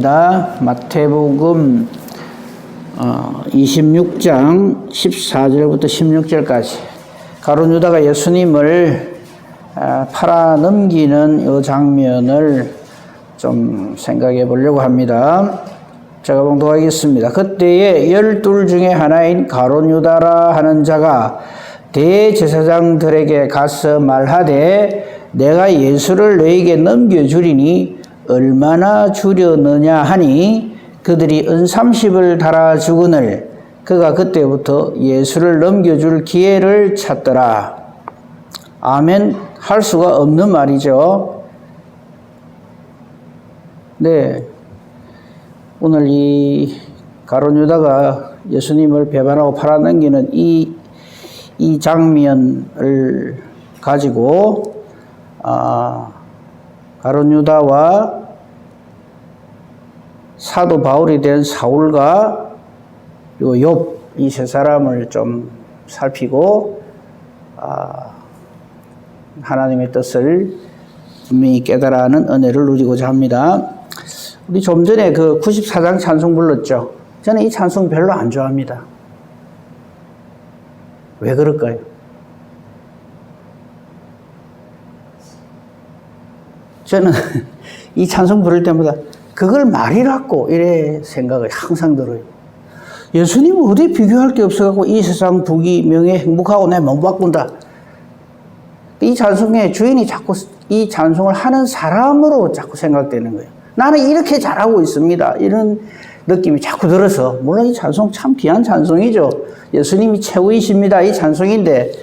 마태복음 26장 14절부터 16절까지 가룟 유다가 예수님을 팔아넘기는 이 장면을 좀 생각해 보려고 합니다. 제가 봉독하겠습니다. 그때에 12 중에 하나인 가룟 유다라 하는 자가 대제사장들에게 가서 말하되 내가 예수를 너에게 넘겨주리니 얼마나 주려느냐 하니 그들이 은 30을 달아주거늘 그가 그때부터 예수를 넘겨줄 기회를 찾더라. 아멘. 할 수가 없는 말이죠. 네. 오늘 이 가룟 유다가 예수님을 배반하고 팔아넘기는 이 장면을 가지고 가룟 유다와 사도 바울이 된 사울과 욥 이 세 사람을 좀 살피고 하나님의 뜻을 분명히 깨달아하는 은혜를 누리고자 합니다. 우리 좀 전에 그 94장 찬송 불렀죠. 저는 이 찬송 별로 안 좋아합니다. 왜 그럴까요? 저는 이 찬송 부를 때마다 그걸 말이라고 이래 생각을 항상 들어요. 예수님은 어디 비교할 게 없어갖고 이 세상 부귀 명예 행복하고 내 못 바꾼다. 이 찬송의 주인이 자꾸 이 찬송을 하는 사람으로 자꾸 생각되는 거예요. 나는 이렇게 잘하고 있습니다. 이런 느낌이 자꾸 들어서, 물론 이 찬송 참 귀한 찬송이죠. 예수님이 최고이십니다. 이 찬송인데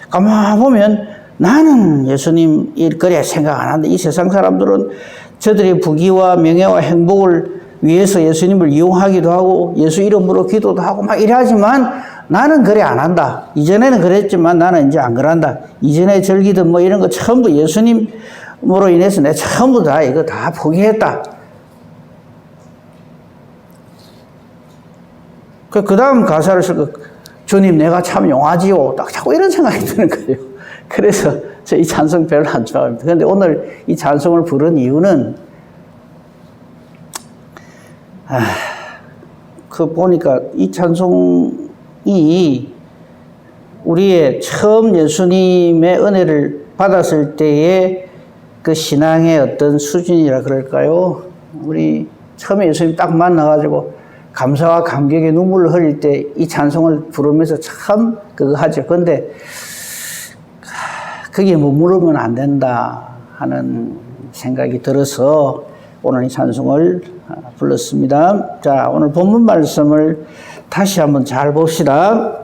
가만 보면 나는 예수님 일거리에 생각 안 한다. 이 세상 사람들은 저들의 부귀와 명예와 행복을 위해서 예수님을 이용하기도 하고 예수 이름으로 기도도 하고 막 이러지만 나는 그래 안 한다. 이전에는 그랬지만 나는 이제 안 그런다. 이전에 즐기던 뭐 이런 거 전부 예수님으로 인해서 내가 전부 다 이거 다 포기했다. 그 다음 가사를 쓰고 주님 내가 참 용하지요. 딱 자꾸 이런 생각이 드는 거예요. 그래서 저 이 찬송 별로 안 좋아합니다. 그런데 오늘 이 찬송을 부른 이유는 보니까 이 찬송이 우리의 처음 예수님의 은혜를 받았을 때의 그 신앙의 어떤 수준이라 그럴까요? 우리 처음에 예수님 딱 만나가지고 감사와 감격의 눈물을 흘릴 때 이 찬송을 부르면서 참 그거 하죠. 그런데 거기에 머무르면 안 된다 하는 생각이 들어서 오늘 이 찬송을 불렀습니다. 자, 오늘 본문 말씀을 다시 한번 잘 봅시다.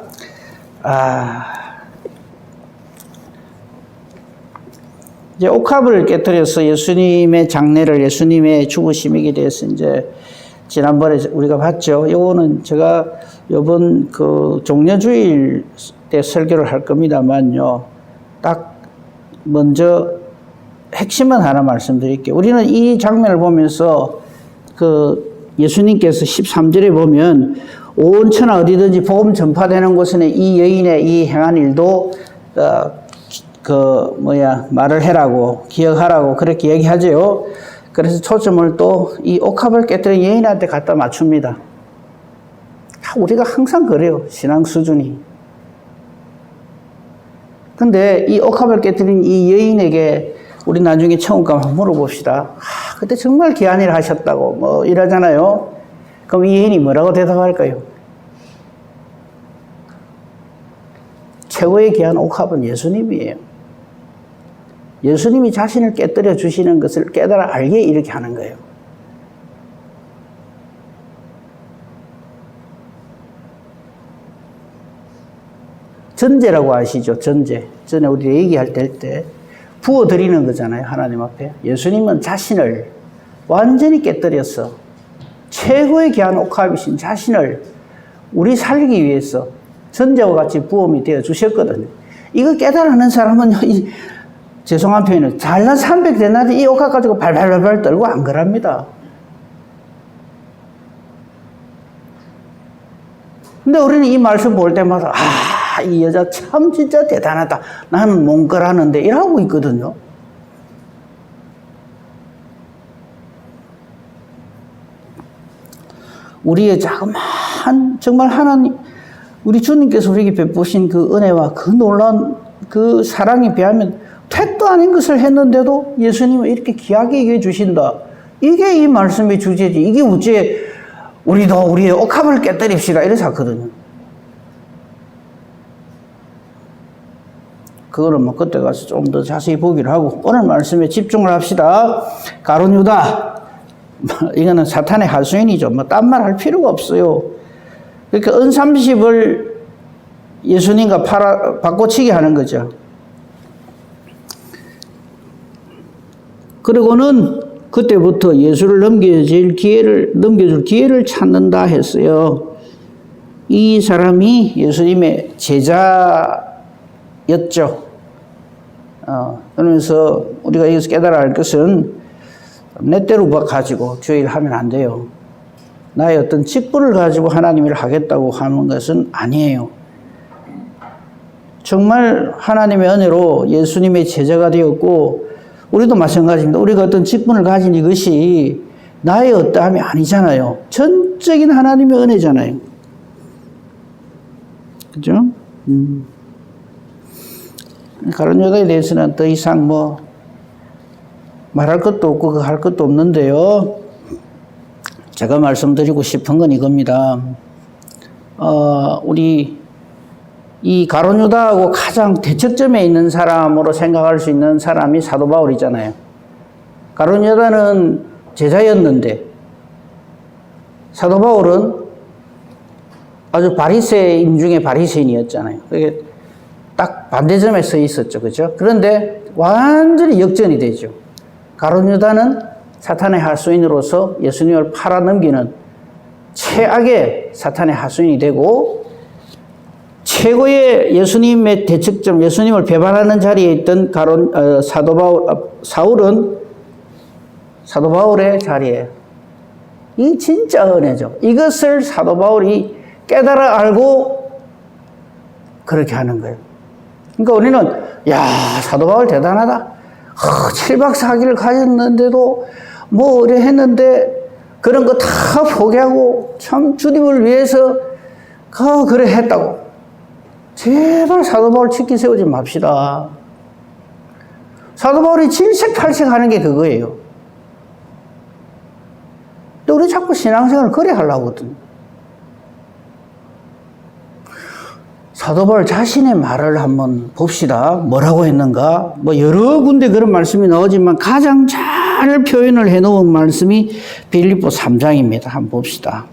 이제 옥합을 깨뜨려서 예수님의 장례를, 예수님의 죽으심에 대해서 이제 지난번에 우리가 봤죠. 이거는 제가 이번 그 종려주일 때 설교를 할 겁니다만요. 딱 먼저 핵심은 하나 말씀드릴게요. 우리는 이 장면을 보면서 그 예수님께서 13절에 보면 온 천하 어디든지 복음 전파되는 곳에는 이 여인의 이 행한 일도 말을 해라고 기억하라고 그렇게 얘기하죠. 그래서 초점을 또 이 옥합을 깨뜨린 여인한테 갖다 맞춥니다. 우리가 항상 그래요. 신앙 수준이. 근데 이 옥합을 깨뜨린 이 여인에게 우리 나중에 처음과 한번 물어봅시다. 그때 정말 귀한 일 하셨다고 뭐 이러잖아요. 그럼 이 여인이 뭐라고 대답할까요? 최고의 귀한 옥합은 예수님이에요. 예수님이 자신을 깨뜨려 주시는 것을 깨달아 알게 이렇게 하는 거예요. 전제라고 아시죠? 전제. 전에 우리 얘기할 때 부어드리는 거잖아요. 하나님 앞에. 예수님은 자신을 완전히 깨뜨려서 최고의 귀한 옥합이신 자신을 우리 살기 위해서 전제와 같이 부음이 되어 주셨거든요. 이거 깨달아는 사람은 죄송한 표현은 잘난 300데나리 이 옥합 가지고 발발발발 떨고 안 그럽니다. 근데 우리는 이 말씀 볼 때마다 이 여자 참 진짜 대단하다. 나는 몽걸하는데 이러고 있거든요. 우리의 자그마한 정말 하나님 우리 주님께서 우리에게 베푸신 그 은혜와 그 놀라운 그 사랑에 비하면 택도 아닌 것을 했는데도 예수님은 이렇게 귀하게 여겨 주신다. 이게 이 말씀의 주제지. 이게 어째 우리도 우리의 옥합을 깨뜨립시다 이래서 하거든요. 그거는 뭐 그때 가서 좀 더 자세히 보기를 하고 오늘 말씀에 집중을 합시다. 가룟 유다. 이거는 사탄의 하수인이죠. 뭐 딴 말 할 필요가 없어요. 그러니까 은 30을 예수님과 바꿔치기 하는 거죠. 그리고는 그때부터 예수를 넘겨줄 기회를 찾는다 했어요. 이 사람이 예수님의 제자였죠. 그러면서 우리가 여기서 깨달아야 할 것은 내 때로 가지고 주의를 하면 안 돼요. 나의 어떤 직분을 가지고 하나님 일을 하겠다고 하는 것은 아니에요. 정말 하나님의 은혜로 예수님의 제자가 되었고 우리도 마찬가지입니다. 우리가 어떤 직분을 가진 이것이 나의 어떠함이 아니잖아요. 전적인 하나님의 은혜잖아요. 그죠? 가룟 유다에 대해서는 더 이상 뭐 말할 것도 없고 그 할 것도 없는데요. 제가 말씀드리고 싶은 건 이겁니다. 우리 이 가룟 유다하고 가장 대척점에 있는 사람으로 생각할 수 있는 사람이 사도 바울이잖아요. 가룟 유다는 제자였는데 사도 바울은 아주 바리새인 중에 바리새인이었잖아요. 그게 딱 반대점에 서 있었죠. 그죠? 그런데 완전히 역전이 되죠. 가룟 유다는 사탄의 하수인으로서 예수님을 팔아넘기는 최악의 사탄의 하수인이 되고 최고의 예수님의 대척점, 예수님을 배반하는 자리에 있던 사울은 사도 바울의 자리에 이 진짜 은혜죠. 이것을 사도 바울이 깨달아 알고 그렇게 하는 거예요. 그러니까 우리는 야 사도 바울 대단하다. 7박 4일을 가졌는데도 뭐 이래 했는데 그런 거 다 포기하고 참 주님을 위해서 그래 했다고. 제발 사도 바울 치키 세우지 맙시다. 사도 바울이 질색팔색 하는 게 그거예요. 근데 우리 자꾸 신앙생활을 그래 하려고 하거든. 사도 바울 자신의 말을 한번 봅시다. 뭐라고 했는가? 뭐 여러 군데 그런 말씀이 나오지만 가장 잘 표현을 해놓은 말씀이 빌립보 3장입니다. 한번 봅시다.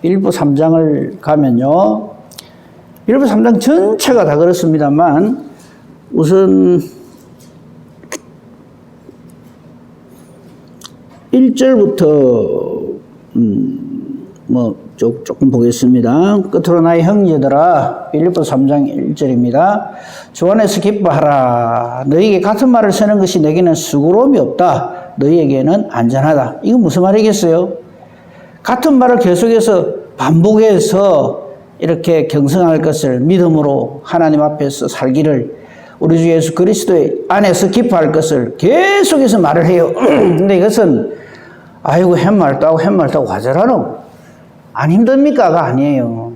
빌립보 3장을 가면요. 빌립보 3장 전체가 다 그렇습니다만 우선 1절부터 조금 보겠습니다. 끝으로 나의 형제들아, 빌립보 3장 1절입니다. 주 안에서 기뻐하라. 너희에게 같은 말을 쓰는 것이 내게는 수고로움이 없다. 너희에게는 안전하다. 이건 무슨 말이겠어요? 같은 말을 계속해서 반복해서 이렇게 경성할 것을 믿음으로 하나님 앞에서 살기를 우리 주 예수 그리스도의 안에서 기뻐할 것을 계속해서 말을 해요. 근데 이것은 아이고 햇말도 하고 햇말도 하고 과절하노. 안 힘듭니까가 아니에요.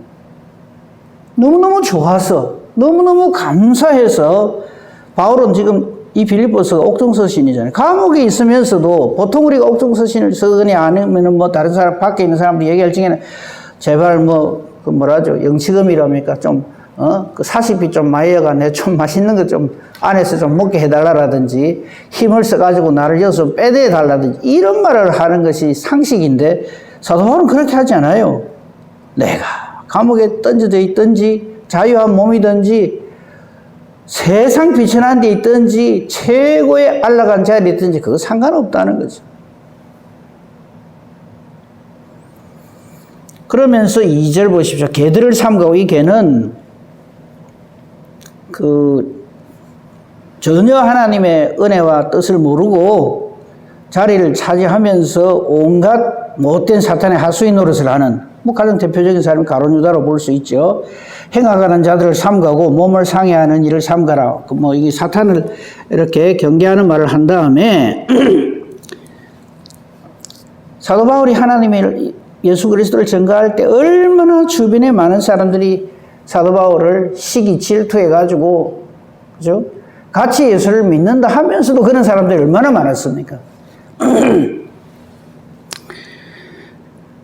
너무너무 좋아서 너무너무 감사해서 바울은 지금 이 빌립보서가 옥중서신이잖아요. 감옥에 있으면서도 보통 우리가 옥중서신을 쓰거나 아니면 뭐 다른 사람 밖에 있는 사람들이 얘기할 적에는 제발 그 뭐라죠 영치금이랍니까 그 사시비 좀 마이어가 내 좀 맛있는 거 좀 안에서 좀 먹게 해달라라든지 힘을 써가지고 나를 여기서 빼대 달라든지 이런 말을 하는 것이 상식인데 사도 바울은 그렇게 하지 않아요. 내가 감옥에 던져져 있든지 자유한 몸이든지 세상 비천한 데 있든지 최고의 안락한 자리에 있든지 그거 상관없다는 거죠. 그러면서 2절 보십시오. 개들을 삼가고 이 개는 전혀 하나님의 은혜와 뜻을 모르고 자리를 차지하면서 온갖 못된 사탄의 하수인 노릇을 하는 가장 대표적인 사람이 가룟 유다로 볼 수 있죠. 행하가는 자들을 삼가고 몸을 상해하는 일을 삼가라. 이게 사탄을 이렇게 경계하는 말을 한 다음에 사도 바울이 하나님의 예수 그리스도를 증거할 때 얼마나 주변에 많은 사람들이 사도 바울을 시기 질투해가지고, 그죠? 같이 예수를 믿는다 하면서도 그런 사람들이 얼마나 많았습니까?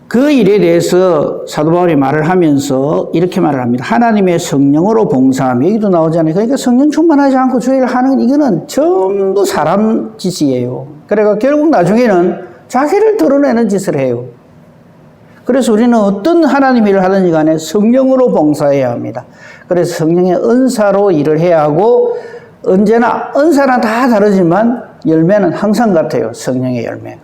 그 일에 대해서 사도 바울이 말을 하면서 이렇게 말을 합니다. 하나님의 성령으로 봉사함. 여기도 나오잖아요. 그러니까 성령 충만하지 않고 주의를 하는 이거는 전부 사람 짓이에요. 그러니까 결국 나중에는 자기를 드러내는 짓을 해요. 그래서 우리는 어떤 하나님 일을 하든지 간에 성령으로 봉사해야 합니다. 그래서 성령의 은사로 일을 해야 하고, 언제나 은사는 다 다르지만 열매는 항상 같아요. 성령의 열매.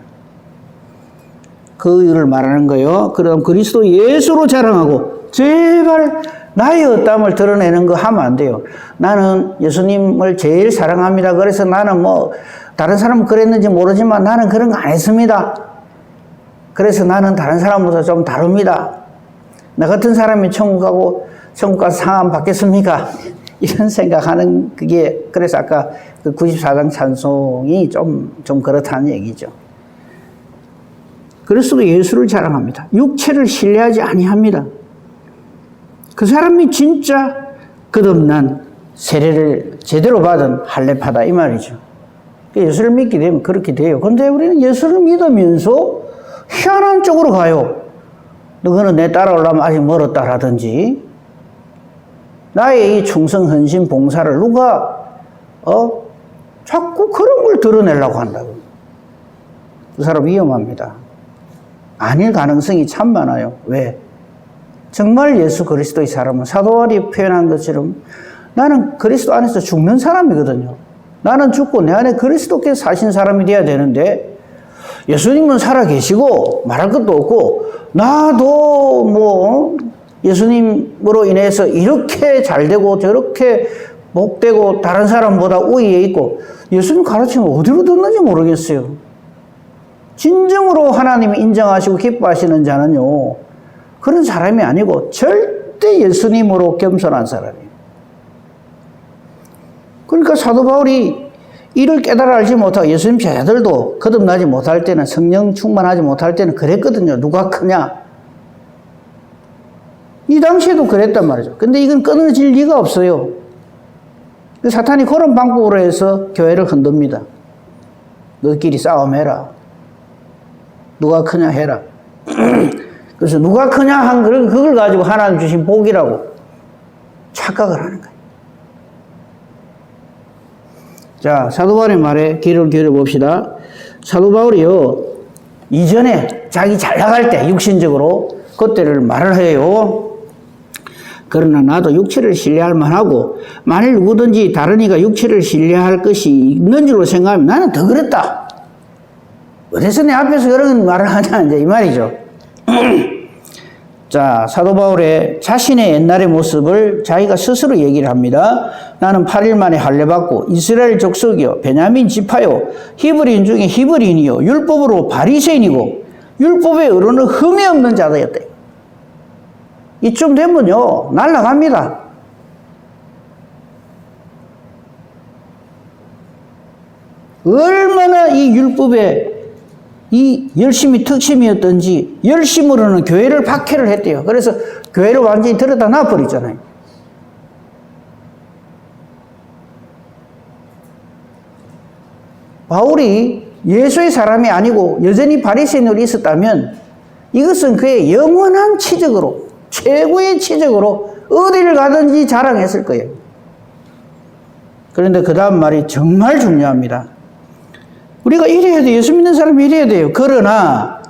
그 일을 말하는 거예요. 그럼 그리스도 예수로 자랑하고, 제발 나의 어담을 드러내는 거 하면 안 돼요. 나는 예수님을 제일 사랑합니다. 그래서 나는 뭐 다른 사람은 그랬는지 모르지만 나는 그런 거 안 했습니다. 그래서 나는 다른 사람보다 좀 다릅니다. 나 같은 사람이 천국 가고 천국 가서 상함 받겠습니까? 이런 생각하는 그게, 그래서 아까 그 94장 찬송이 좀 그렇다는 얘기죠. 그리스도 예수를 자랑합니다. 육체를 신뢰하지 아니합니다. 그 사람이 진짜 거듭난 세례를 제대로 받은 할례파다 이 말이죠. 예수를 믿게 되면 그렇게 돼요. 그런데 우리는 예수를 믿으면서 희한한 쪽으로 가요. 너는 내 따라오려면 아직 멀었다라든지, 나의 이 충성, 헌신, 봉사를 누가 자꾸 그런 걸 드러내려고 한다고. 그 사람 위험합니다. 아닐 가능성이 참 많아요. 왜? 정말 예수 그리스도의 사람은 사도 바울이 표현한 것처럼 나는 그리스도 안에서 죽는 사람이거든요. 나는 죽고 내 안에 그리스도께서 사신 사람이 돼야 되는데, 예수님은 살아계시고 말할 것도 없고, 나도 뭐 예수님으로 인해서 이렇게 잘되고 저렇게 복되고 다른 사람보다 우위에 있고, 예수님 가르침을 어디로 듣는지 모르겠어요. 진정으로 하나님이 인정하시고 기뻐하시는 자는요, 그런 사람이 아니고 절대 예수님으로 겸손한 사람이에요. 그러니까 사도 바울이 이를 깨달아 알지 못하고, 예수님 제자들도 거듭나지 못할 때는, 성령 충만하지 못할 때는 그랬거든요. 누가 크냐? 이 당시에도 그랬단 말이죠. 근데 이건 끊어질 리가 없어요. 사탄이 그런 방법으로 해서 교회를 흔듭니다. 너희끼리 싸움해라. 누가 크냐 해라. 그래서 누가 크냐 한 그걸 가지고 하나님 주신 복이라고 착각을 하는 거예요. 자, 사도 바울의 말에 귀를 기울여 봅시다. 사도 바울이요, 이전에 자기 잘 나갈 때 육신적으로 그때를 말을 해요. 그러나 나도 육체를 신뢰할 만하고, 만일 누구든지 다른 이가 육체를 신뢰할 것이 있는 줄로 생각하면 나는 더 그랬다. 어디서 내 앞에서 그런 말을 하냐, 이제 이 말이죠. 자, 사도 바울의 자신의 옛날의 모습을 자기가 스스로 얘기를 합니다. 나는 8일 만에 할례받고 이스라엘 족속이요, 베냐민 지파요, 히브리인 중에 히브리인이요, 율법으로 바리새인이고 율법의 의로는 흠이 없는 자다였다. 이쯤 되면요, 날아갑니다. 얼마나 이 율법에 이 열심이 특심이었던지 열심으로는 교회를 박해를 했대요. 그래서 교회를 완전히 들여다 놔버리잖아요. 바울이 예수의 사람이 아니고 여전히 바리새인으로 있었다면 이것은 그의 영원한 치적으로, 최고의 치적으로 어디를 가든지 자랑했을 거예요. 그런데 그 다음 말이 정말 중요합니다. 우리가 이래야 돼요. 예수 믿는 사람이 이래야 돼요. 그러나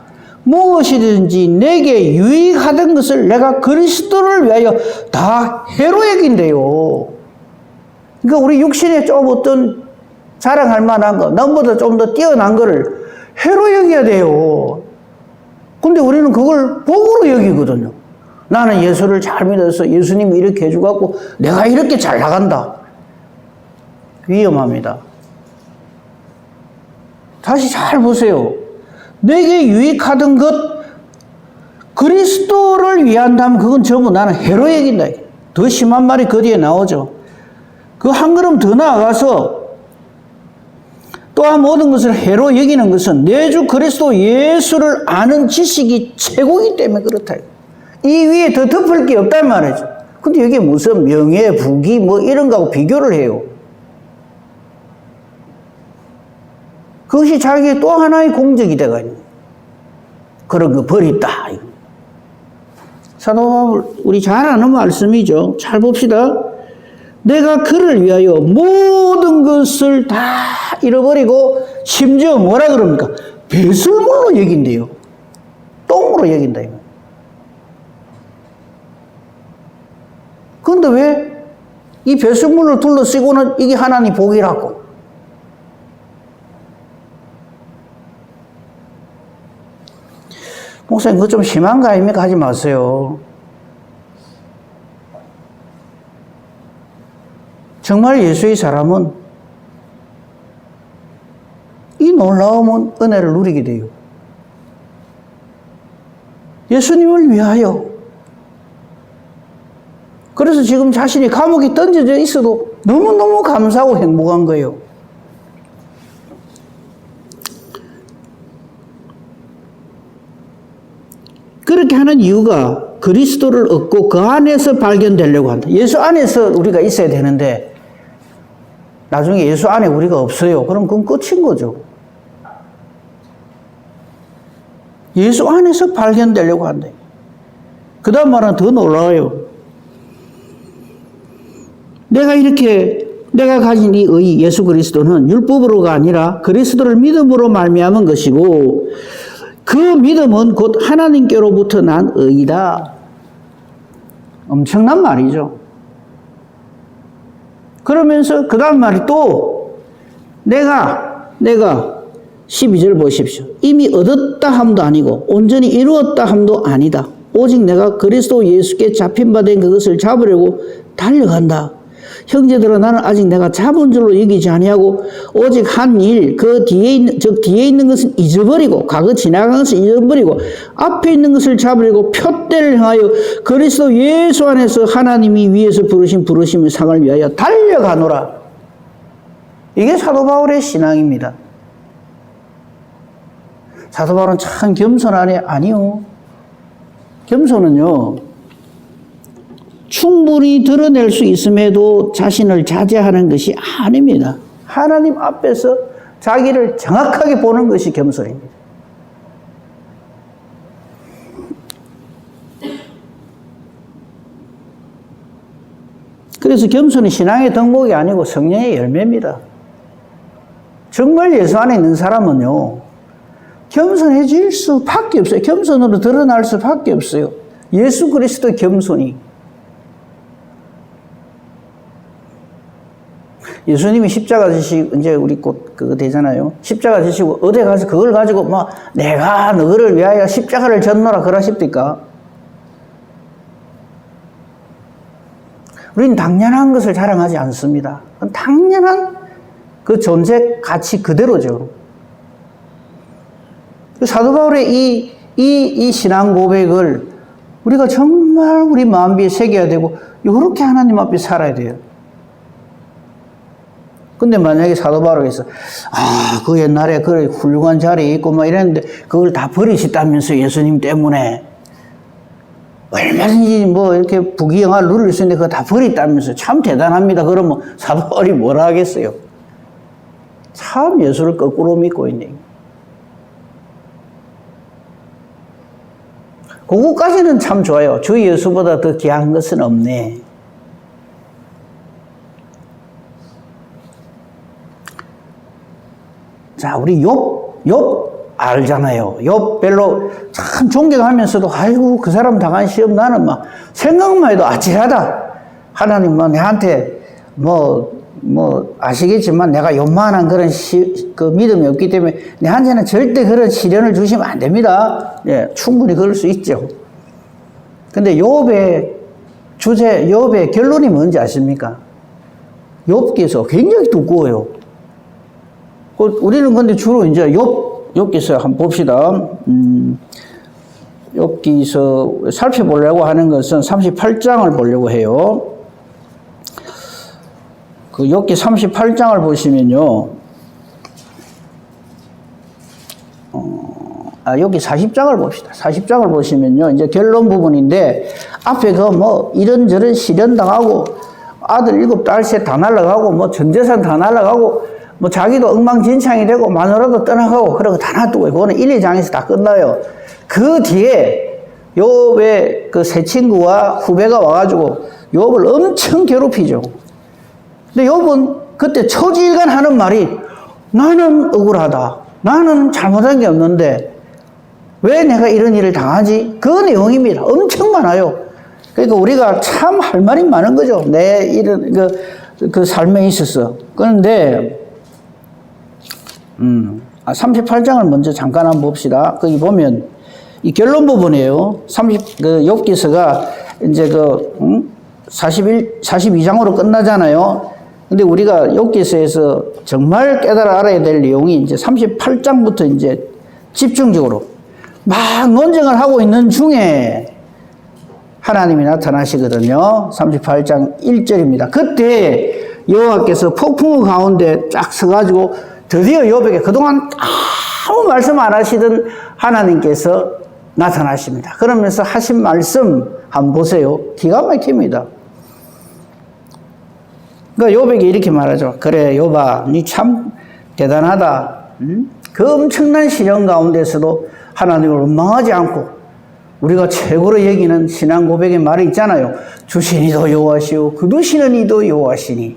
무엇이든지 내게 유익하던 것을 내가 그리스도를 위하여 다 해로 여긴대요. 그러니까 우리 육신에 좀 어떤 자랑할 만한 거, 남보다 좀 더 뛰어난 거를 해로 여겨야 돼요. 근데 우리는 그걸 복으로 여기거든요. 나는 예수를 잘 믿어서 예수님이 이렇게 해주고 내가 이렇게 잘 나간다. 위험합니다. 다시 잘 보세요. 내게 유익하던 것, 그리스도를 위한다면 그건 전부 나는 해로 여긴다. 더 심한 말이 그 뒤에 나오죠. 그 한 걸음 더 나아가서 또한 모든 것을 해로 여기는 것은 내 주 그리스도 예수를 아는 지식이 최고이기 때문에 그렇다. 이 위에 더 덮을 게 없단 말이죠. 근데 이게 무슨 명예, 부귀 뭐 이런 거하고 비교를 해요. 그것이 자기의 또 하나의 공적이 돼가 있는 거예요. 그런 거 버렸다. 사도 바울 우리 잘 아는 말씀이죠. 잘 봅시다. 내가 그를 위하여 모든 것을 다 잃어버리고 심지어 뭐라 그럽니까? 배설물로 여긴대요. 똥으로 여긴다. 그런데 왜 이 배설물을 둘러쓰고는 이게 하나님 복이라고? 목사님 그거 좀 심한 거 아닙니까? 하지 마세요. 정말 예수의 사람은 이 놀라운 은혜를 누리게 돼요. 예수님을 위하여. 그래서 지금 자신이 감옥에 던져져 있어도 너무너무 감사하고 행복한 거예요. 그렇게 하는 이유가 그리스도를 얻고 그 안에서 발견되려고 한다. 예수 안에서 우리가 있어야 되는데 나중에 예수 안에 우리가 없어요. 그럼 그건 끝인 거죠. 예수 안에서 발견되려고 한다. 그 다음 말은 더 놀라워요. 내가 가진 이 의 예수 그리스도는 율법으로가 아니라 그리스도를 믿음으로 말미암은 것이고 그 믿음은 곧 하나님께로부터 난 의이다. 엄청난 말이죠. 그러면서 그 다음 말이 또 내가 12절 보십시오. 이미 얻었다 함도 아니고 온전히 이루었다 함도 아니다. 오직 내가 그리스도 예수께 잡힌 바 된 그것을 잡으려고 달려간다. 형제들아 나는 아직 내가 잡은 줄로 여기지 아니하고 오직 한 일 그 뒤에 있는 것은 잊어버리고 과거 지나간 것을 잊어버리고 앞에 있는 것을 잡으려고 표대를 향하여 그리스도 예수 안에서 하나님이 위에서 부르신 부르심의 상을 위하여 달려가노라. 이게 사도 바울의 신앙입니다. 사도 바울은 참 겸손하네. 아니요. 겸손은요 충분히 드러낼 수 있음에도 자신을 자제하는 것이 아닙니다. 하나님 앞에서 자기를 정확하게 보는 것이 겸손입니다. 그래서 겸손은 신앙의 덕목이 아니고 성령의 열매입니다. 정말 예수 안에 있는 사람은요 겸손해질 수밖에 없어요. 겸손으로 드러날 수밖에 없어요. 예수 그리스도 겸손이. 예수님이 십자가 지시고, 이제 우리 곧 그거 되잖아요. 십자가 지시고, 어디 가서 그걸 가지고, 내가 너를 위하여 십자가를 졌노라, 그러십니까? 우리는 당연한 것을 자랑하지 않습니다. 당연한 그 존재 가치 그대로죠. 사도 바울의 이 신앙 고백을 우리가 정말 우리 마음비에 새겨야 되고, 이렇게 하나님 앞에 살아야 돼요. 근데 만약에 사도 바울에서 그 옛날에 그 훌륭한 자리에 있고 이랬는데 그걸 다 버리셨다면서 예수님 때문에 얼마든지 이렇게 부귀영화를 누릴 수 있는데 그거 다 버렸다면서 참 대단합니다. 그러면 사도 바울이 뭐라 하겠어요? 참 예수를 거꾸로 믿고 있네. 그거까지는 참 좋아요. 주 예수보다 더 귀한 것은 없네. 자, 우리 욥 알잖아요. 욥 별로 참 존경하면서도 아이고 그 사람 당한 시험 나는 생각만 해도 아찔하다. 하나님 내한테 아시겠지만 내가 요만한 그런 그 믿음이 없기 때문에 내한테는 절대 그런 시련을 주시면 안 됩니다. 예, 충분히 그럴 수 있죠. 근데 욥의 결론이 뭔지 아십니까? 욥기서 굉장히 두꺼워요. 우리는 근데 주로 이제 욥기서 한번 봅시다. 욥기서 살펴보려고 하는 것은 38장을 보려고 해요. 그 욥기 38장을 보시면요. 여기 40장을 봅시다. 40장을 보시면요. 이제 결론 부분인데, 앞에 그 뭐, 이런저런 시련 당하고, 아들 7딸 다 날아가고, 뭐, 전 재산 다 날아가고, 뭐, 자기도 엉망진창이 되고, 마누라도 떠나가고, 그러고 다 놔두고, 그거는 1, 2장에서 다 끝나요. 그 뒤에, 욥의 그 새 친구와 후배가 와가지고, 욥을 엄청 괴롭히죠. 근데 욥은 그때 초지일간 하는 말이, 나는 억울하다. 나는 잘못한 게 없는데, 왜 내가 이런 일을 당하지? 그 내용입니다. 엄청 많아요. 그러니까 우리가 참 할 말이 많은 거죠. 내 이런 그 삶에 있어서. 그런데 38장을 먼저 잠깐 한번 봅시다. 거기 보면 이 결론 부분이에요. 욥기서가 이제 42장으로 끝나잖아요. 근데 우리가 욥기서에서 정말 깨달아 알아야 될 내용이 이제 38장부터 이제 집중적으로 막 논쟁을 하고 있는 중에 하나님이 나타나시거든요. 38장 1절입니다. 그때 여호와께서 폭풍우 가운데 쫙 서가지고 드디어 욥에게 그동안 아무 말씀 안 하시던 하나님께서 나타나십니다. 그러면서 하신 말씀 한번 보세요. 기가 막힙니다. 그러니까 욥에게 이렇게 말하죠. 그래 욥아, 니 참 대단하다. 그 엄청난 시련 가운데서도 하나님을 원망하지 않고 우리가 최고로 여기는 신앙 고백의 말이 있잖아요. 주시니도 여호와시오 그두시는 이도 여호와시니,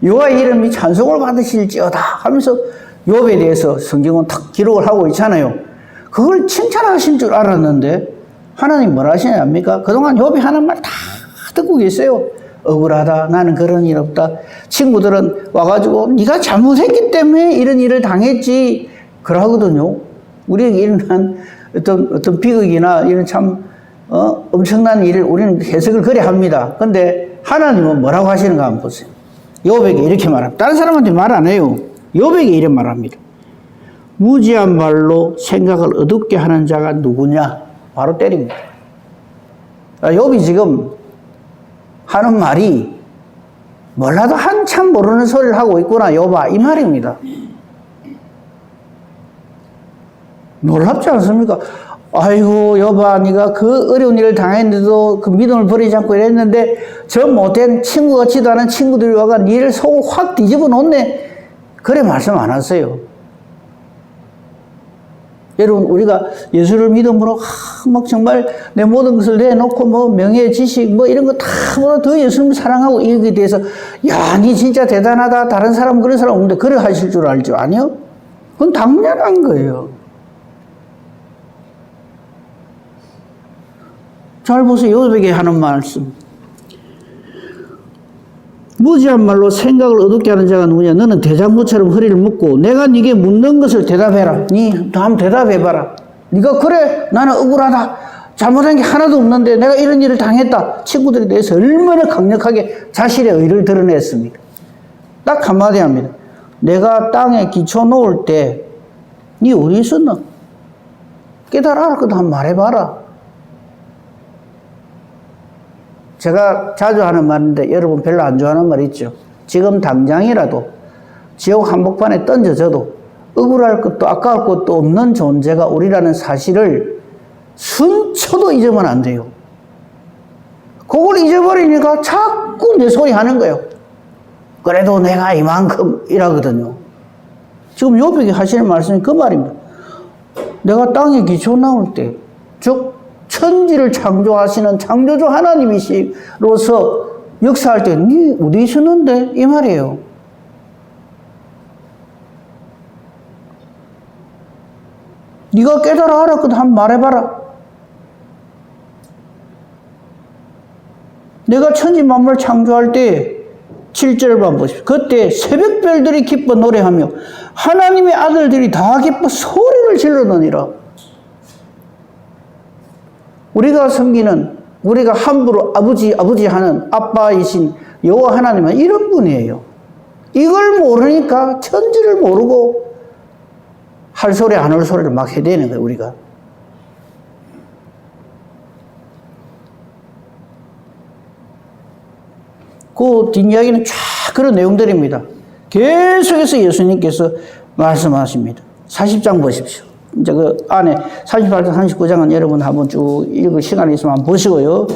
여호와의 이름이 찬송을 받으실지어다 하면서 욥에 대해서 성경은 탁 기록을 하고 있잖아요. 그걸 칭찬하신 줄 알았는데 하나님 뭐라 하시냐입니까? 그동안 욥이 하는 말 다 듣고 계세요. 억울하다. 나는 그런 일 없다. 친구들은 와가지고 네가 잘못했기 때문에 이런 일을 당했지 그러거든요. 우리에게 일어난 어떤 비극이나 이런 참 엄청난 일을 우리는 해석을 그래 합니다. 근데 하나님은 뭐라고 하시는가 한번 보세요. 욥에게 이렇게 말합니다. 다른 사람한테 말 안 해요. 욥에게 이렇게 말합니다. 무지한 말로 생각을 어둡게 하는 자가 누구냐? 바로 때립니다. 욥이 지금 하는 말이 몰라도 한참 모르는 소리를 하고 있구나 욥아 이 말입니다. 놀랍지 않습니까? 아이고 욥아 네가 그 어려운 일을 당했는데도 그 믿음을 버리지 않고 이랬는데 저 못된 친구 같지도 않은 친구들이 와가 니를 속을 확 뒤집어 놓네. 그래 말씀 안 하세요. 여러분 우리가 예수를 믿음으로 막 정말 내 모든 것을 내놓고 뭐 명예 지식 뭐 이런 거 다 뭐 더 예수님을 사랑하고 이렇게 대해서 야 니 진짜 대단하다 다른 사람은 그런 사람 없는데 그래 하실 줄 알죠? 아니요? 그건 당연한 거예요. 잘 보세요. 욥에게 하는 말씀. 무지한 말로 생각을 어둡게 하는 자가 누구냐? 너는 대장부처럼 허리를 묶고 내가 네게 묻는 것을 대답해라. 니 한번 대답해봐라. 네가 그래 나는 억울하다. 잘못한 게 하나도 없는데 내가 이런 일을 당했다. 친구들에 대해서 얼마나 강력하게 자신의 의를 드러냈습니까? 딱 한마디 합니다. 내가 땅에 기초 놓을 때 니 어디 있었나? 깨달아 알았거든. 한번 말해봐라. 제가 자주 하는 말인데 여러분 별로 안 좋아하는 말 있죠. 지금 당장이라도 지옥 한복판에 던져져도 억울할 것도 아까울 것도 없는 존재가 우리라는 사실을 순초도 잊으면 안 돼요. 그걸 잊어버리니까 자꾸 내 소리 하는 거예요. 그래도 내가 이만큼 이라거든요. 지금 욥에게 하시는 말씀이 그 말입니다. 내가 땅에 기초 나올 때, 즉 천지를 창조하시는 창조주 하나님이시로서 역사할 때 니 어디 있었는데? 이 말이에요. 네가 깨달아 알았거든. 한번 말해봐라. 내가 천지 만물 창조할 때 7절만 보십시오. 그때 새벽별들이 기뻐 노래하며 하나님의 아들들이 다 기뻐 소리를 질러느니라. 우리가 섬기는 우리가 함부로 아버지 하는 아빠이신 여호와 하나님은 이런 분이에요. 이걸 모르니까 천지를 모르고 할 소리 안 할 소리를 막 해대는 거예요. 우리가. 그 뒷이야기는 쫙 그런 내용들입니다. 계속해서 예수님께서 말씀하십니다. 40장 보십시오. 이제 그 안에 38장, 39장은 여러분 한번 쭉 읽을 시간이 있으면 한번 보시고요.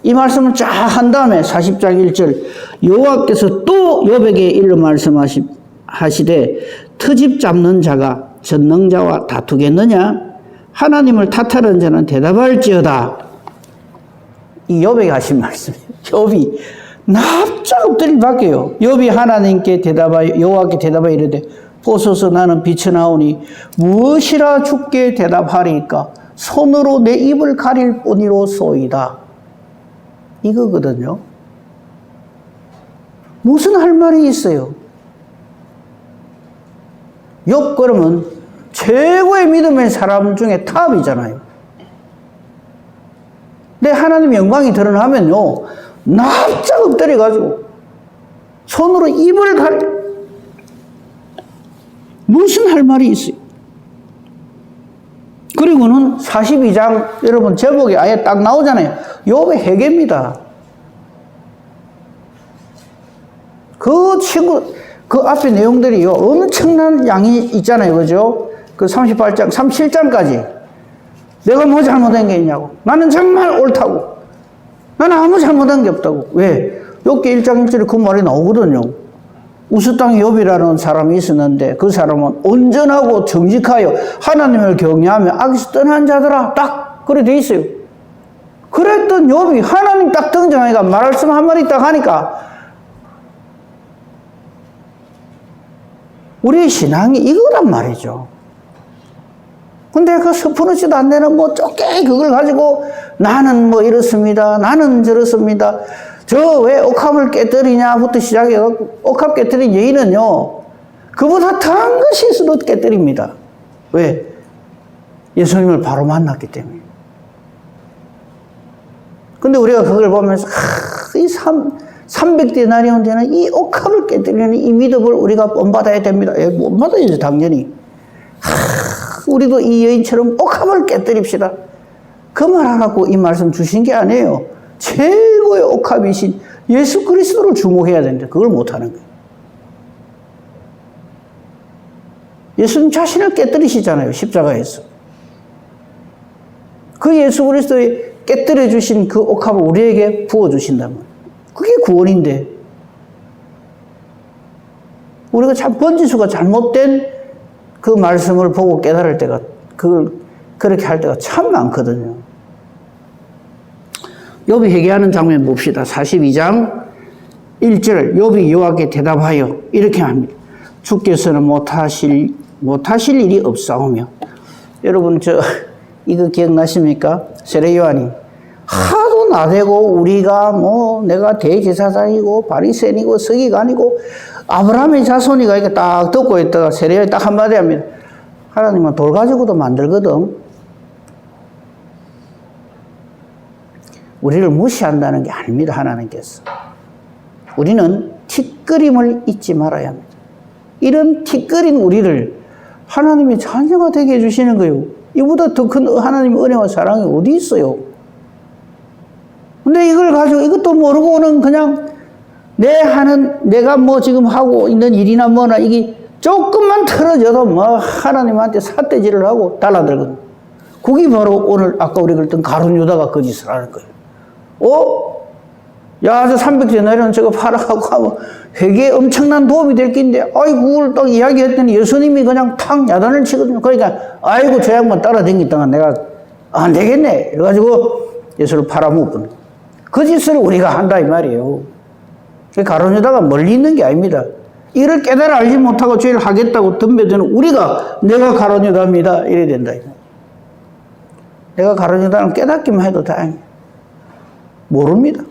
이 말씀을 쫙 한 다음에 40장 1절 여호와께서 또 욥에게 일러 말씀하시되 트집 잡는 자가 전능자와 다투겠느냐? 하나님을 탓하는 자는 대답할지어다. 이 욥에게 하신 말씀이에요. 욥이 납작 엎드릴 밖에요. 욥이 하나님께 대답하여 여호와께 대답하여 이르되 보소서 나는 비천하오니 무엇이라 주께 대답하리까? 손으로 내 입을 가릴 뿐이로소이다. 이거거든요. 무슨 할 말이 있어요? 욥 그러면 최고의 믿음의 사람 중에 탑이잖아요. 근데 하나님의 영광이 드러나면요, 납작 엎드려가지고 손으로 입을 가릴 무슨 할 말이 있어요? 그리고는 42장 여러분 제목이 아예 딱 나오잖아요. 욥의 회개입니다. 그 앞에 내용들이요 엄청난 양이 있잖아요. 그죠? 그 38장, 37장까지 내가 뭐 잘못한 게 있냐고. 나는 정말 옳다고. 나는 아무 잘못한 게 없다고. 왜? 욥기 1장 1절에 그 말이 나오거든요. 우스 땅에 욥이라는 사람이 있었는데 그 사람은 온전하고 정직하여 하나님을 경외하며 악에서 떠난 자들아. 딱 그래 돼 있어요. 그랬던 욥이 하나님 딱 등장하니까 말씀 한마디 딱 하니까 우리의 신앙이 이거란 말이죠. 근데 그 스푸르지도 안 되는 뭐 쪼개 그걸 가지고 나는 뭐 이렇습니다. 나는 저렇습니다. 저 왜 옥합을 깨뜨리냐부터 시작해서 옥합 깨뜨린 여인은요, 그보다 더한 것이 있어도 깨뜨립니다. 왜? 예수님을 바로 만났기 때문에. 근데 우리가 그걸 보면서, 이 300데나리온 되는 이 옥합을 깨뜨리는 이 믿음을 우리가 본받아야 됩니다. 예, 본받아야죠, 당연히. 우리도 이 여인처럼 옥합을 깨뜨립시다. 그 말 하라고 이 말씀 주신 게 아니에요. 최고의 옥합이신 예수 그리스도를 주목해야 되는데 그걸 못하는 거예요. 예수님 자신을 깨뜨리시잖아요. 십자가에서. 그 예수 그리스도의 깨뜨려 주신 그 옥합을 우리에게 부어주신다면 그게 구원인데 우리가 참 번지수가 잘못된 그 말씀을 보고 깨달을 때가 그걸 그렇게 할 때가 참 많거든요. 욥이 회개하는 장면 봅시다. 42장 1절 욥이 여호와께 대답하여 이렇게 합니다. 주께서는 못하실 일이 없사오며. 여러분 이거 기억나십니까? 세례요한이 하도 나대고 우리가 뭐 내가 대제사장이고 바리새인이고 서기관이고 아브라함의 자손이가 이렇게 딱 듣고 있다가 세례요한이 딱 한마디 합니다. 하나님은 돌 가지고도 만들거든. 우리를 무시한다는 게 아닙니다. 하나님께서. 우리는 티끌임을 잊지 말아야 합니다. 이런 티끌인 우리를 하나님이 자녀가 되게 해주시는 거예요. 이보다 더 큰 하나님의 은혜와 사랑이 어디 있어요? 근데 이걸 가지고 이것도 모르고는 그냥 내가 뭐 지금 하고 있는 일이나 뭐나 이게 조금만 틀어져도 뭐 하나님한테 삿대질을 하고 달라들거든요. 그게 바로 오늘 아까 우리가 그랬던 가룟 유다가 거짓을 하는 거예요. 야, 저 300데나리온 저거 팔아가고 하면 회계에 엄청난 도움이 될 낀데, 아이고, 그걸 딱 이야기했더니 예수님이 그냥 탕 야단을 치거든요. 그러니까, 아이고, 저 양반 따라다니다가 내가 안 되겠네. 이래가지고 예수를 팔아먹거든요. 그 짓을 우리가 한다, 이 말이에요. 가룟 유다가 멀리 있는 게 아닙니다. 이를 깨달아 알지 못하고 죄를 하겠다고 덤벼드는 우리가 내가 가룟 유다입니다. 이래야 된다. 내가 가룟 유다는 깨닫기만 해도 다행이에요. 모릅니다.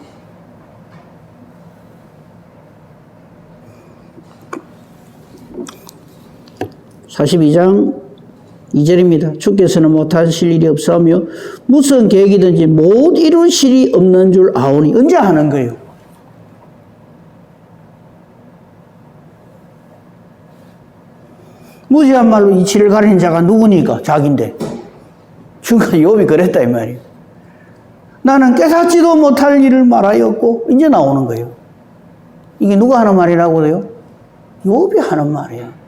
(42장 2절입니다) 주께서는 못하실 일이 없사오며 무슨 계획이든지 못 이루실 일이 없는 줄 아오니. 언제 하는 거예요? 무지한 말로 이치를 가리는 자가 누구니까? 자기인데. 중간에 욥이 그랬다 이 말이에요. 나는 깨닫지도 못할 일을 말하였고. 이제 나오는 거예요. 이게 누가 하는 말이라고요? 욥이 하는 말이에요.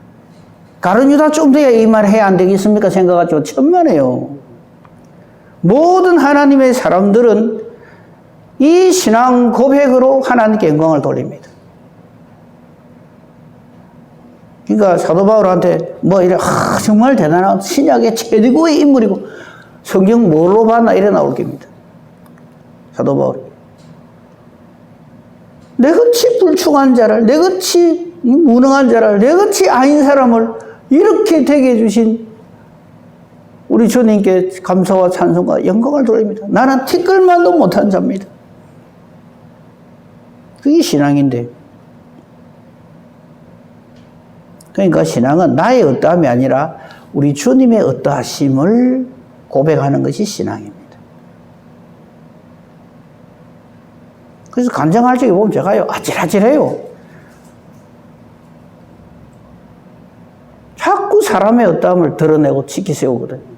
가룟 유다 좀 돼야 이 말 해야 안 되겠습니까? 생각하죠. 천만에요. 모든 하나님의 사람들은 이 신앙 고백으로 하나님께 영광을 돌립니다. 그러니까 사도 바울한테 뭐 이래 정말 대단한 신약의 최고의 인물이고 성경 뭘로 봤나 이래 나올 겁니다. 사도 바울이 내같이 불충한 자를, 내같이 무능한 자를, 내같이 아닌 사람을 이렇게 되게 해주신 우리 주님께 감사와 찬송과 영광을 돌립니다. 나는 티끌만도 못한 자입니다. 그게 신앙인데. 그러니까 신앙은 나의 어떠함이 아니라 우리 주님의 어떠하심을 고백하는 것이 신앙입니다. 그래서 간증할 적에 보면 제가요, 아찔아찔해요. 자꾸 사람의 어떠함을 드러내고 치키세우거든요.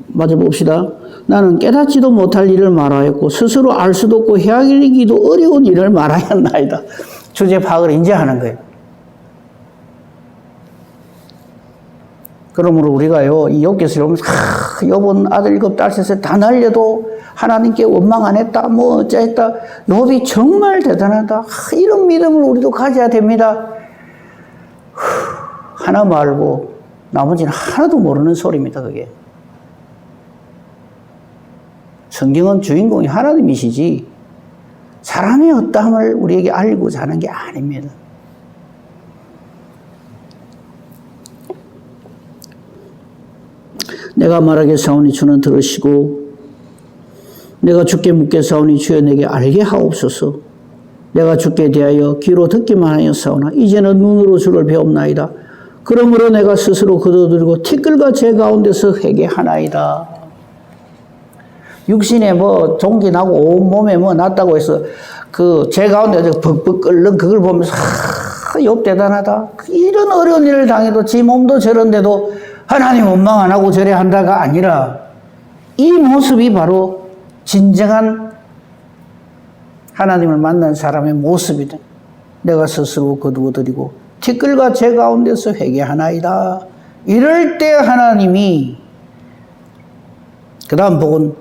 맞아 봅시다. 나는 깨닫지도 못할 일을 말하였고 스스로 알 수도 없고 헤아리기도 어려운 일을 말하였나이다. 주제 파악을 인지하는 거예요. 그러므로 우리가요, 이 욥기서를 보면서 욥은 아들 7딸 셋을 다 날려도 하나님께 원망 안 했다, 뭐 어쩌했다. 욥이 정말 대단하다. 이런 믿음을 우리도 가져야 됩니다. 하나 말고 나머지는 하나도 모르는 소리입니다, 그게. 성경은 주인공이 하나님이시지 사람의 어떠함을 우리에게 알고자 하는 게 아닙니다. 내가 말하겠사오니 주는 들으시고 내가 주께 묻겠사오니 주여 내게 알게 하옵소서. 내가 주께 대하여 귀로 듣기만 하였사오나 이제는 눈으로 주를 배옵나이다. 그러므로 내가 스스로 거둬들이고 티끌과 제 가운데서 회개하나이다. 육신에 뭐 종기 나고 온몸에 뭐 났다고 해서 그 제 가운데 벅벅 끓는 그걸 보면서 욥 대단하다. 이런 어려운 일을 당해도 지 몸도 저런데도 하나님 원망 안 하고 저래 한다가 아니라 이 모습이 바로 진정한 하나님을 만난 사람의 모습이다. 내가 스스로 거두어드리고 티끌과 제 가운데서 회개하나이다. 이럴 때 하나님이 그 다음 복은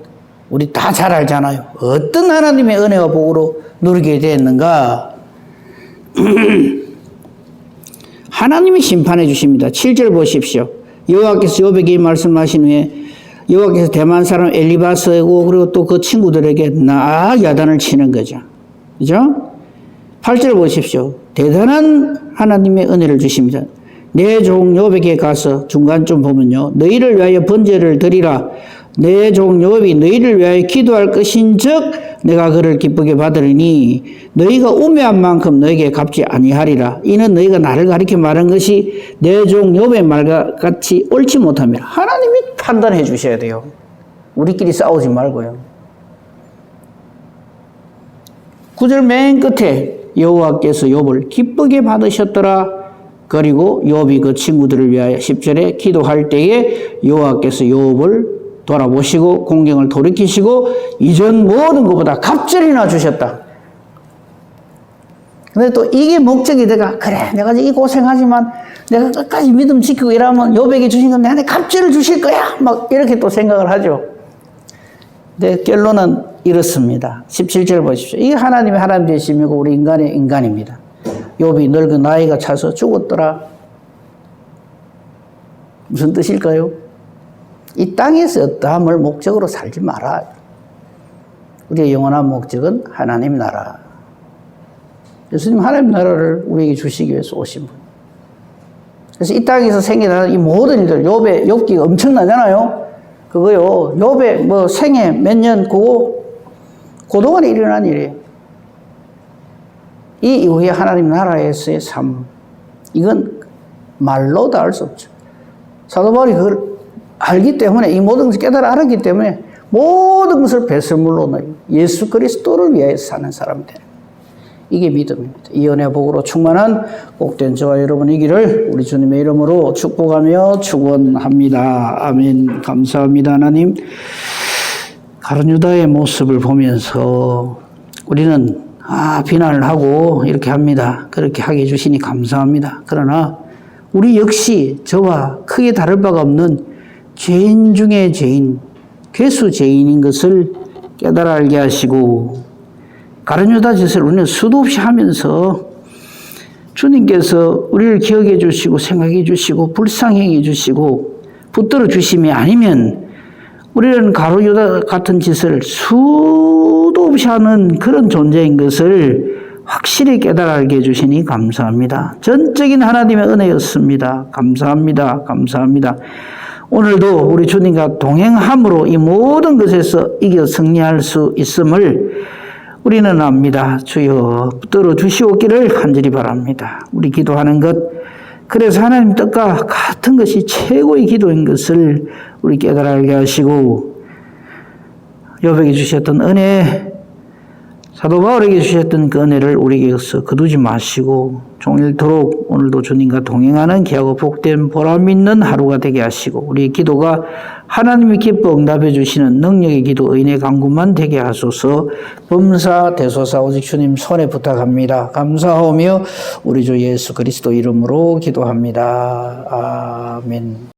우리 다 잘 알잖아요. 어떤 하나님의 은혜와 복으로 누리게 되었는가? 하나님이 심판해 주십니다. 7절 보십시오. 여호와께서 욥에게 말씀하신 후에 여호와께서 대만 사람 엘리바스고 그리고 또 그 친구들에게 야단을 치는 거죠. 그죠? 8절 보십시오. 대단한 하나님의 은혜를 주십니다. 내 종 욥에게 가서 중간쯤 보면요. 너희를 위하여 번제를 드리라. 내 종 욥이 너희를 위하여 기도할 것인즉 내가 그를 기쁘게 받으리니 너희가 우매한 만큼 너에게 갚지 아니하리라. 이는 너희가 나를 가리켜 말한 것이 내 종 욥의 말과 같이 옳지 못함이라. 하나님이 판단해 주셔야 돼요. 우리끼리 싸우지 말고요. 9절 맨 끝에 여호와께서 욥을 기쁘게 받으셨더라. 그리고 욥이 그 친구들을 위하여 10절에 기도할 때에 여호와께서 욥을 돌아보시고 공경을 돌이키시고 이전 모든 것보다 갑절이나 주셨다. 근데 또 이게 목적이 내가 그래 내가 이 고생하지만 내가 끝까지 믿음 지키고 이러면 욥에게 주신 건 내한테 갑절을 주실 거야 막 이렇게 또 생각을 하죠. 근데 결론은 이렇습니다. 17절 보십시오. 이게 하나님의 하나님 되심이고 우리 인간의 인간입니다. 욥이 늙은 나이가 차서 죽었더라. 무슨 뜻일까요? 이 땅에서 어떠함을 목적으로 살지 마라. 우리의 영원한 목적은 하나님 나라. 예수님 하나님 나라를 우리에게 주시기 위해서 오신 분. 그래서 이 땅에서 생겨나는 이 모든 일들, 욥의 욥기가 엄청나잖아요. 그거요, 욥의 뭐 생애 몇 년, 그동안에 일어난 일이에요. 이 이후에 하나님 나라에서의 삶, 이건 말로 다 알 수 없죠. 사도 바울이 그걸 알기 때문에, 이 모든 것을 깨달아 알았기 때문에 모든 것을 배설물로 예수 그리스도를 위하여 사는 사람이 되는 거예요. 이게 믿음입니다. 이 은혜 복으로 충만한 복된 저와 여러분이기를 우리 주님의 이름으로 축복하며 축원합니다. 아멘. 감사합니다. 하나님, 가룟 유다의 모습을 보면서 우리는 비난을 하고 이렇게 합니다. 그렇게 하게 해주시니 감사합니다. 그러나 우리 역시 저와 크게 다를 바가 없는 죄인 중에 죄인, 괴수 죄인인 것을 깨달아 알게 하시고 가룟유다 짓을 우리는 수도 없이 하면서 주님께서 우리를 기억해 주시고 생각해 주시고 불쌍히 해 주시고 붙들어 주심이 아니면 우리는 가룟유다 같은 짓을 수도 없이 하는 그런 존재인 것을 확실히 깨달아 알게 해주시니 감사합니다. 전적인 하나님의 은혜였습니다. 감사합니다. 감사합니다. 오늘도 우리 주님과 동행함으로 이 모든 것에서 이겨 승리할 수 있음을 우리는 압니다. 주여 붙들어 주시옵기를 간절히 바랍니다. 우리 기도하는 것, 그래서 하나님 뜻과 같은 것이 최고의 기도인 것을 우리 깨달아 알게 하시고 여백에 주셨던 은혜, 사도 바울에게 주셨던 그 은혜를 우리에게서 거두지 마시고 종일토록 오늘도 주님과 동행하는 귀하고 복된 보람 있는 하루가 되게 하시고 우리의 기도가 하나님이 기뻐 응답해 주시는 능력의 기도, 의인의 간구만 되게 하소서. 범사 대소사 오직 주님 손에 부탁합니다. 감사하며 우리 주 예수 그리스도 이름으로 기도합니다. 아멘.